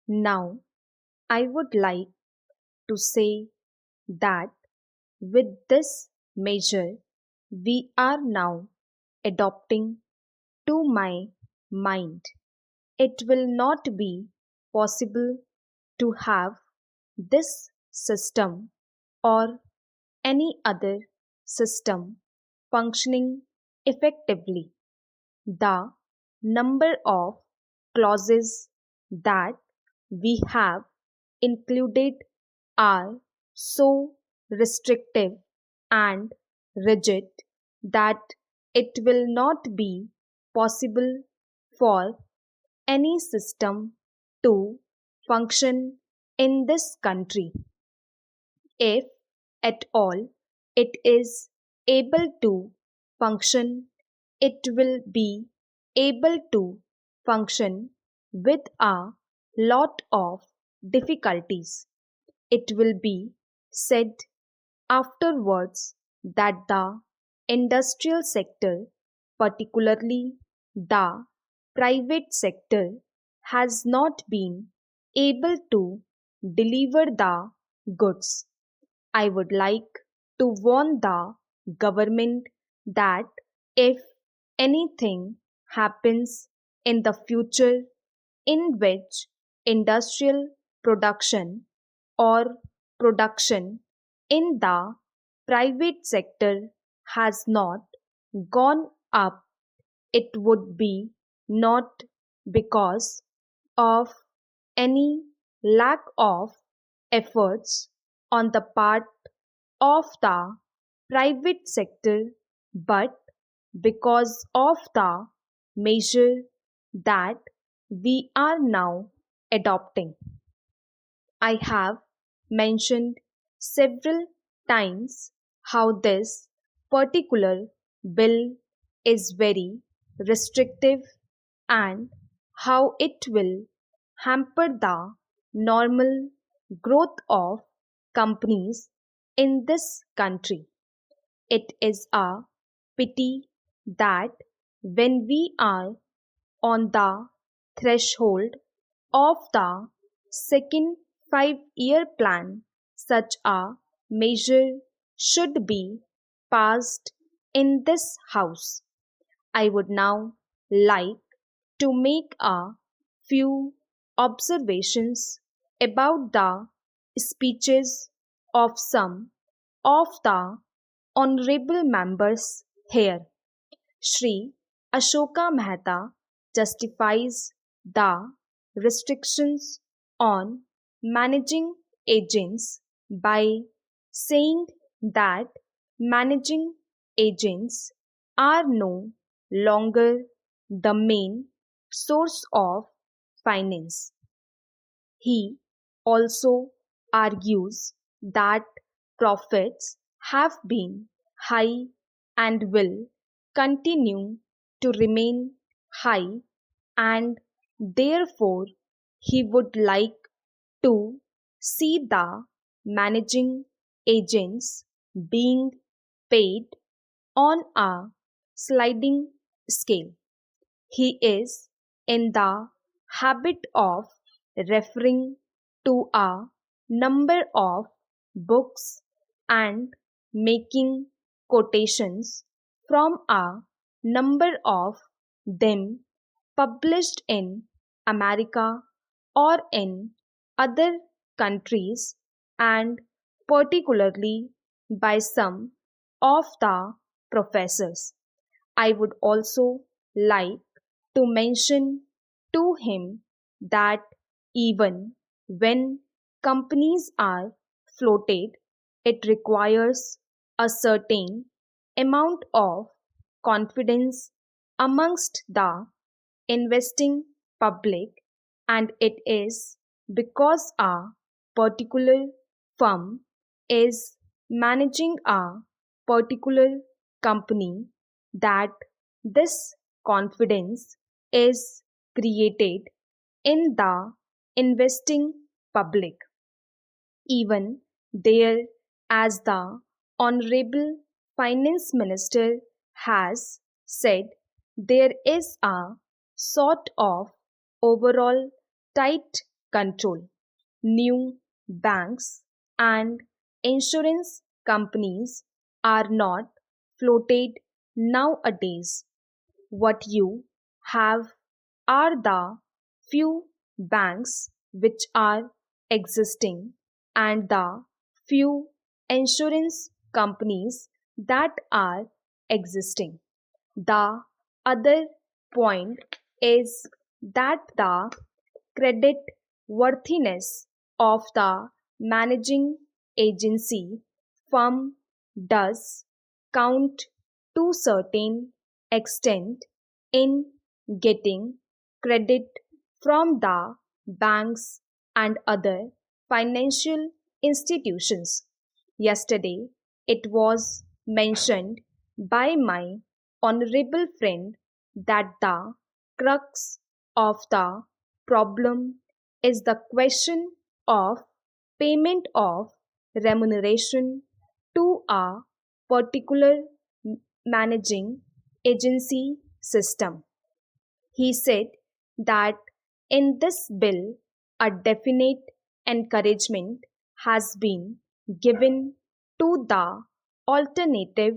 Now, I would like to say that with this measure we are now adopting, to my mind, it will not be possible to have this system or any other system functioning effectively. The number of clauses that we have included are so restrictive and rigid that it will not be possible for any system to function in this country. If at all it is able to function, it will be able to function with a lot of difficulties. It will be said afterwards that the industrial sector, particularly the private sector, has not been able to deliver the goods. I would like to warn the government that if anything happens in the future in which industrial production or production in the private sector has not gone up, it would be not because of any lack of efforts on the part of the private sector, but because of the measure that we are now adopting. I have mentioned several times how this particular bill is very restrictive and how it will hamper the normal growth of companies in this country. It is a pity that when we are on the threshold of the second 5-year plan, such a measure should be passed in this House. I would now like to make a few observations about the speeches of some of the honorable members here. Shri Ashoka Mehta justifies the restrictions on managing agents by saying that managing agents are no longer the main source of finance. He also argues that profits have been high and will continue to remain high, and therefore he would like to see the managing agents being paid on a sliding scale. He is in the habit of referring to a number of books and making quotations from a number of them published in America or in other countries, and particularly by some of the professors. I would also like to mention to him that even when companies are floated, it requires a certain amount of confidence amongst the investing public, and it is because a particular firm is managing a particular company that this confidence is created in the investing public. Even there, as the Honorable Finance Minister has said, there is a sort of overall tight control. New banks and insurance companies are not floated nowadays. What you have are the few banks which are existing and the few insurance companies that are existing. The other point is that the credit worthiness of the managing agency firm does count to certain extent in getting credit from the banks and other financial institutions. Yesterday, it was mentioned by my honorable friend that the crux of the problem is the question of payment of remuneration to a particular managing agency system. He said that in this bill, a definite encouragement has been given to the alternative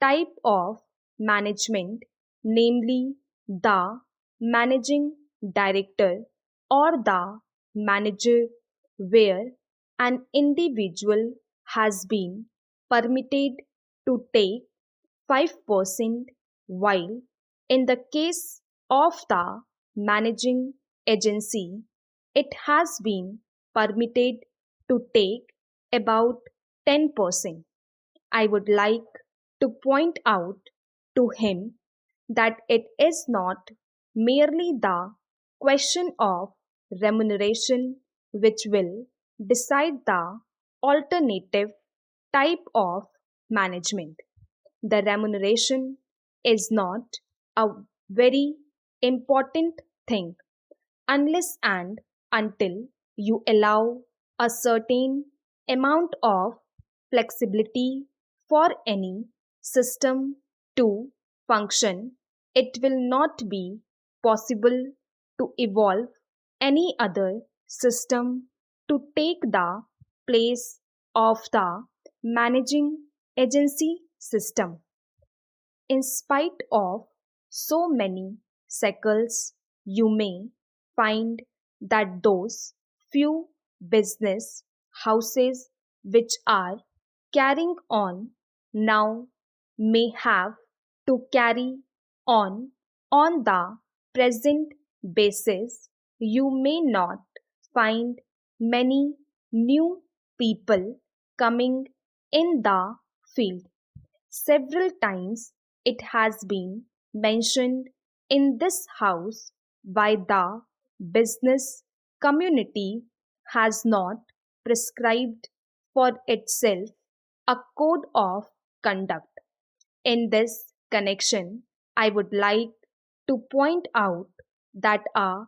type of management, namely the managing director or the manager, where an individual has been permitted to take 5%, while in the case of the managing agency, it has been permitted to take about 10%. I would like to point out to him that it is not merely the question of remuneration which will decide the alternative type of management. The remuneration is not a very important thing unless and until you allow a certain amount of flexibility for any system to function. It will not be possible to evolve any other system to take the place of the managing agency system. In spite of so many cycles, you may find that those few business houses which are carrying on now may have to carry on the present basis. You may not find many new people coming in the field. Several times it has been mentioned in this house why the business community has not prescribed for itself a code of conduct. In this connection, I would like to point out that a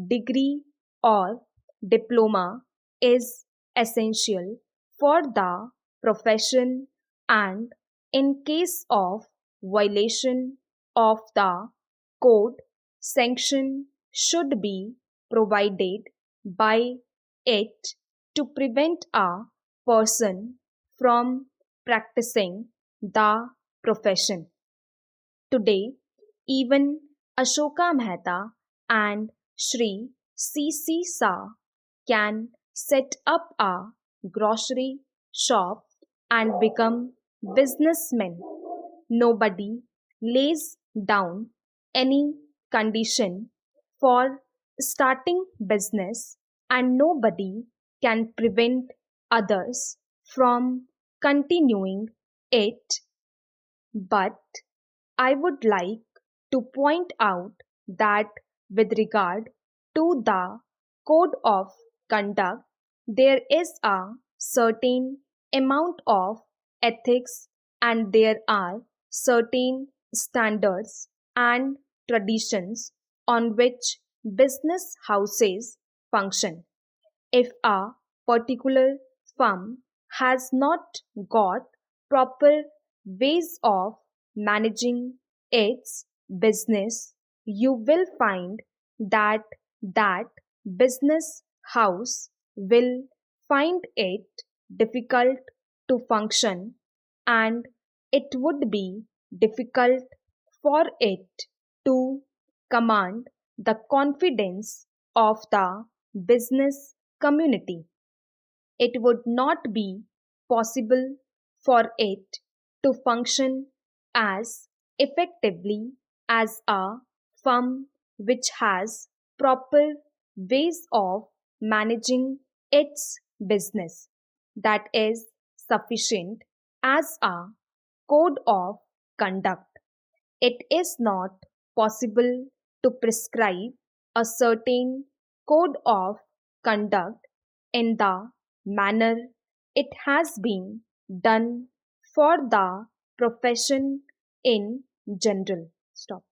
degree or diploma is essential for the profession, and in case of violation of the code, sanction should be provided by it to prevent a person from practicing the profession. Today, even Ashoka Mehta and Shri C.C. Shah can set up a grocery shop and become businessmen. Nobody lays down any condition for starting business, and nobody can prevent others from continuing it. But I would like to point out that with regard to the code of conduct, there is a certain amount of ethics and there are certain standards and traditions on which business houses function. If a particular firm has not got proper ways of managing its business, you will find that that business house will find it difficult to function, and it would be difficult for it to command the confidence of the business community. It would not be possible for it to function as effectively as a firm which has proper ways of managing its business that is sufficient as a code of conduct. It is not possible to prescribe a certain code of conduct in the manner it has been done for the profession in general. Stop.